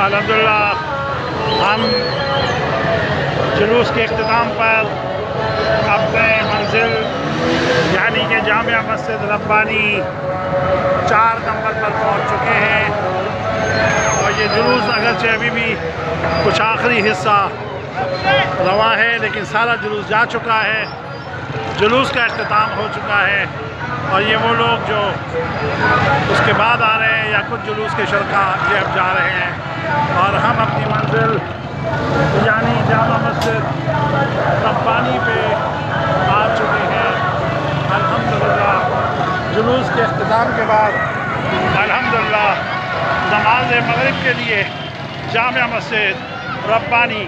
अल्हम्दुलिल्लाह हम जुलूस के अख्ताम पर अपने मंजिल यानी कि जामिया मस्जिद रब्बानी 4 नंबर पर पहुंच चुके हैं। और ये जुलूस अगरचे अभी भी कुछ आखिरी हिस्सा रवा है, लेकिन सारा जुलूस जा चुका है। जुलूस का अख्ताम हो चुका है और ये वो लोग जो उसके बाद आ रहे हैं या कुछ जुलूस के शरका ये अब जा रहे हैं और हम अपनी मंजिल यानी जामा मस्जिद रब्बानी पे आ चुके हैं। अल्हम्दुलिल्लाह जुलूस के अख्ताम के बाद अल्हम्दुलिल्लाह नमाज मगरिब के लिए जामिया मस्जिद रब्बानी